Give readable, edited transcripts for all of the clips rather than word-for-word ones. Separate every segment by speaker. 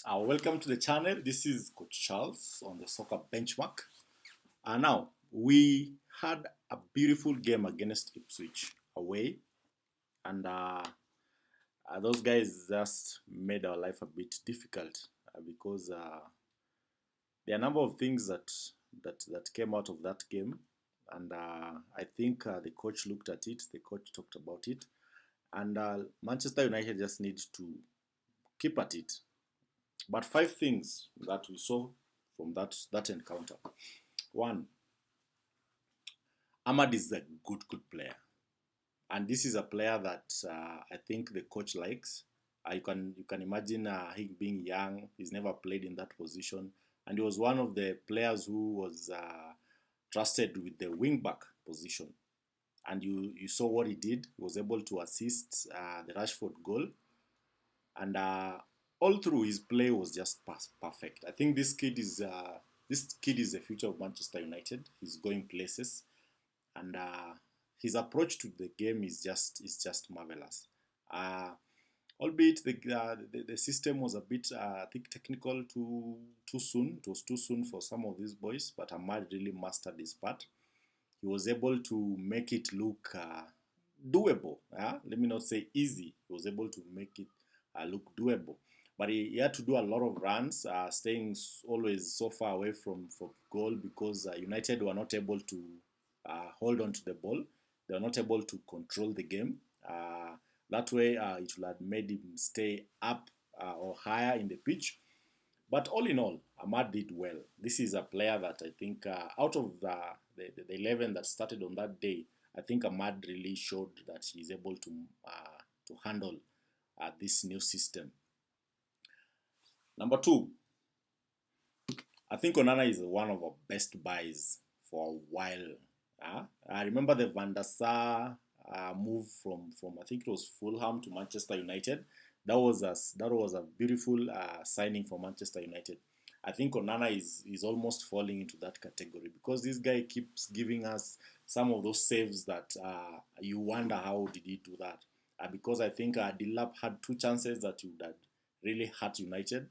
Speaker 1: Welcome to the channel. This is Coach Charles on the Soccer Benchmark. Now, we had a beautiful game against Ipswich away, and those guys just made our life a bit difficult because there are a number of things that came out of that game, and I think the coach looked at it, the coach talked about it, and Manchester United just need to keep at it. But five things that we saw from that encounter. One, Ahmad is a good player, and this is a player that I think the coach likes. You can imagine him being young. He's never played in that position, and he was one of the players who was trusted with the wing back position. And you saw what he did. He was able to assist the Rashford goal, and all through his play was just perfect. I think this kid is the future of Manchester United. He's going places, and his approach to the game is just marvelous. Uh, Albeit the system was a bit I think technical too soon. It was too soon for some of these boys, but Ahmad really mastered his part. He was able to make it look doable. Let me not say easy. He was able to make it look doable. But he had to do a lot of runs, staying always so far away from goal because United were not able to hold on to the ball. They were not able to control the game. That way, it would have made him stay up or higher in the pitch. But all in all, Ahmad did well. This is a player that I think, out of the 11 that started on that day, I think Ahmad really showed that he's able to handle this new system. Number two, I think Onana is one of our best buys for a while. I remember the Van der Sar move from I think it was Fulham to Manchester United. That was a beautiful signing for Manchester United. I think Onana is almost falling into that category because this guy keeps giving us some of those saves that you wonder how did he do that. Because I think Dilap had two chances that would have really hurt United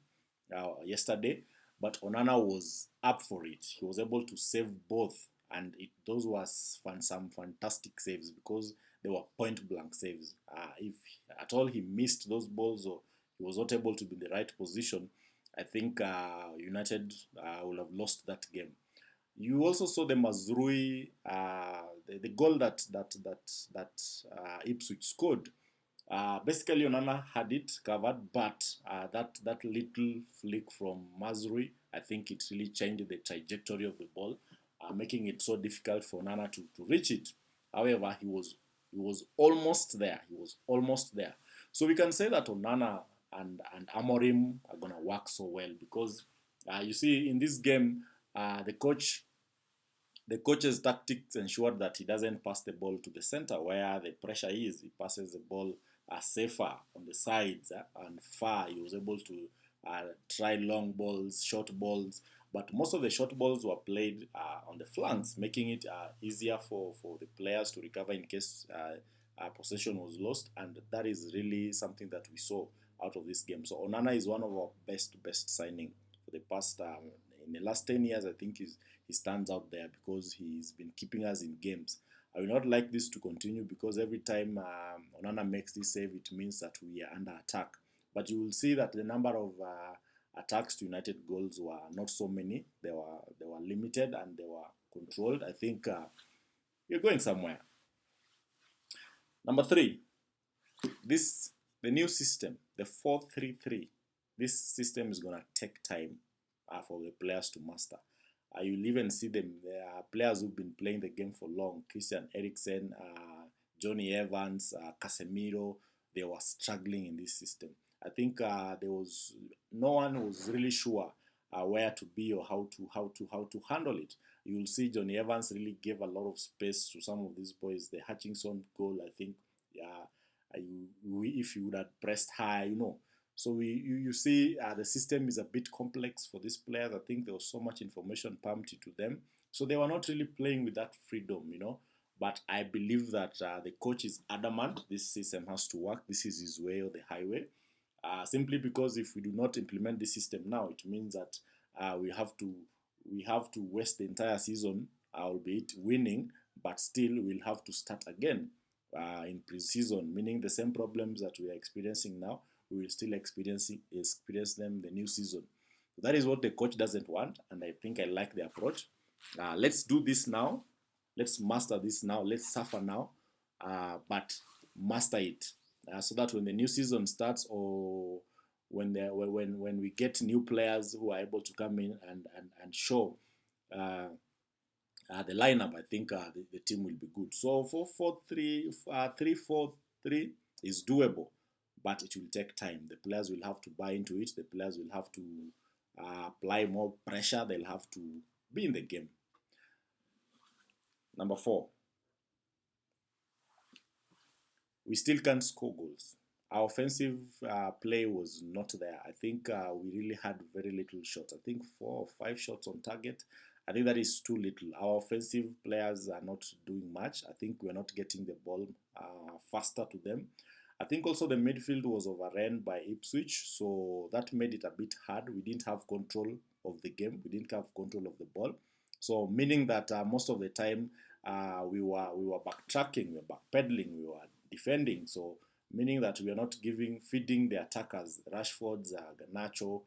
Speaker 1: yesterday, but Onana was up for it. He was able to save both, and those were some fantastic saves because they were point blank saves. If at all he missed those balls or he was not able to be in the right position, I think United will have lost that game. You also saw the Mazrui, the goal that Ipswich scored. Basically, Onana had it covered, but that little flick from Mazrui, I think it really changed the trajectory of the ball, making it so difficult for Onana to reach it. However, he was almost there. He was almost there. So we can say that Onana and Amorim are gonna work so well because you see in this game, the coach's tactics ensured that he doesn't pass the ball to the center where the pressure is. He passes the ball safer on the sides and far. He was able to try long balls, short balls, but most of the short balls were played on the flanks, making it easier for the players to recover in case possession was lost. And that is really something that we saw out of this game. So Onana is one of our best signing for the past in the last 10 years. I think he stands out there because he's been keeping us in games. I will not like this to continue because every time Onana makes this save, it means that we are under attack. But you will see that the number of attacks to United goals were not so many. They were limited and they were controlled. I think you're going somewhere. Number three, the new system, the 4-3-3. This system is gonna take time for the players to master. You'll even see them. There are players who've been playing the game for long. Christian Eriksen, Johnny Evans, Casemiro. They were struggling in this system. I think there was no one was really sure where to be or how to handle it. You'll see Johnny Evans really gave a lot of space to some of these boys. The Hutchinson goal, I think, if you would have pressed high, So you see the system is a bit complex for these players. I think there was so much information pumped into them. So they were not really playing with that freedom. But I believe that the coach is adamant. This system has to work. This is his way or the highway. simply because if we do not implement this system now, it means that we have to waste the entire season, albeit winning, but still we'll have to start again in pre-season, meaning the same problems that we are experiencing now, we will still experience them the new season. So that is what the coach doesn't want, and I think I like the approach. Let's do this now. Let's master this now. Let's suffer now, but master it, so that when the new season starts, or when we get new players who are able to come in and show uh, the lineup, I think the team will be good. So 4-4-3, 3-4-3 is doable, but it will take time. The players will have to buy into it. The players will have to apply more pressure. They'll have to be in the game. Number 4, we still can't score goals. Our offensive play was not there. I think we really had very little shots. I think 4 or 5 shots on target. I think that is too little. Our offensive players are not doing much. I think we're not getting the ball faster to them. I think also the midfield was overrun by Ipswich, so that made it a bit hard. We didn't have control of the game. We didn't have control of the ball. So meaning that most of the time we were backtracking, we were backpedaling, we were defending. So meaning that we are not feeding the attackers, Rashford's, Garnacho,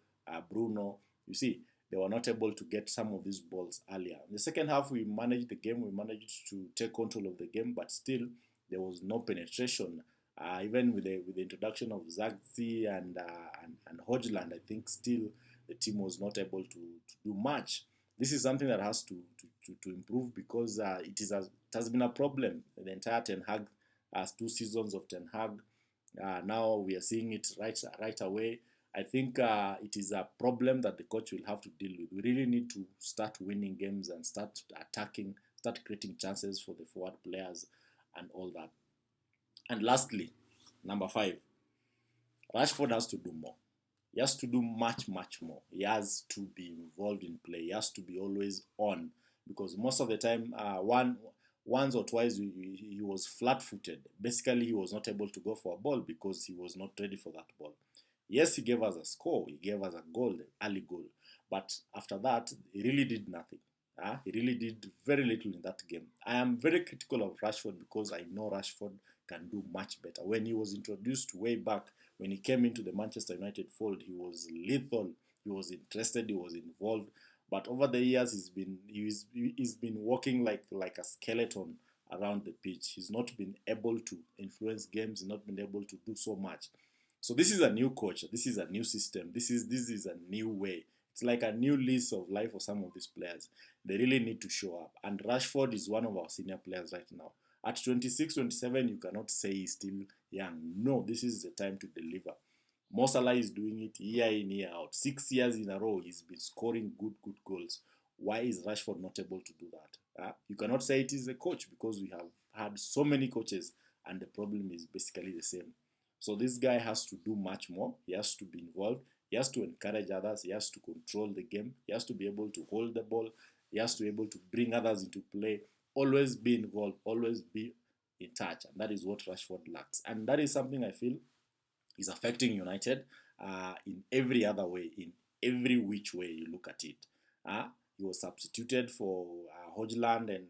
Speaker 1: Bruno. You see, they were not able to get some of these balls earlier. In the second half, we managed the game. We managed to take control of the game, but still there was no penetration. Even with the introduction of Zagzi and Hodgland, I think still the team was not able to do much. This is something that has to improve, because it has been a problem. The entire Ten Hag, 2 seasons of Ten Hag, now we are seeing it right away. I think it is a problem that the coach will have to deal with. We really need to start winning games and start attacking, start creating chances for the forward players and all that. And lastly, number 5, Rashford has to do more. He has to do much, much more. He has to be involved in play. He has to be always on, because most of the time, once or twice, he was flat-footed. Basically, he was not able to go for a ball because he was not ready for that ball. Yes, he gave us a score. He gave us a goal, an early goal. But after that, he really did nothing. He really did very little in that game. I am very critical of Rashford because I know Rashford can do much better. When he was introduced way back, when he came into the Manchester United fold, he was lethal. He was interested. He was involved. But over the years, he's been walking like a skeleton around the pitch. He's not been able to influence games. He's not been able to do so much. So this is a new coach. This is a new system. This is a new way. It's like a new lease of life for some of these players. They really need to show up. And Rashford is one of our senior players right now. At 26, 27, you cannot say he's still young. No, this is the time to deliver. Mo Salah is doing it year in, year out. 6 years in a row, he's been scoring good goals. Why is Rashford not able to do that? You cannot say it is the coach, because we have had so many coaches and the problem is basically the same. So this guy has to do much more. He has to be involved. He has to encourage others. He has to control the game. He has to be able to hold the ball. He has to be able to bring others into play. Always be involved. Always be in touch. And that is what Rashford lacks. And that is something I feel is affecting United in every other way, in every which way you look at it. He was substituted for Hodgland and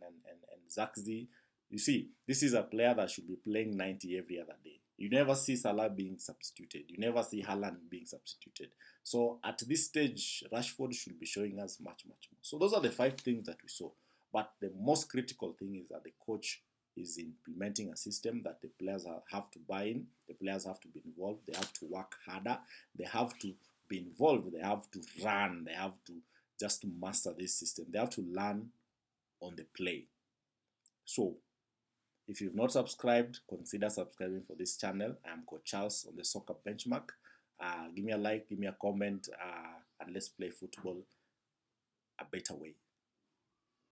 Speaker 1: Zagzi. You see, this is a player that should be playing 90 every other day. You never see Salah being substituted. You never see Haaland being substituted. So at this stage, Rashford should be showing us much more. So those are the 5 things that we saw. But the most critical thing is that the coach is implementing a system that the players have to buy in. The players have to be involved. They have to work harder. They have to be involved. They have to run. They have to just master this system. They have to learn on the play. So, if you've not subscribed, consider subscribing for this channel. I'm Coach Charles on the Soccer Benchmark. Give me a like, give me a comment, and let's play football a better way.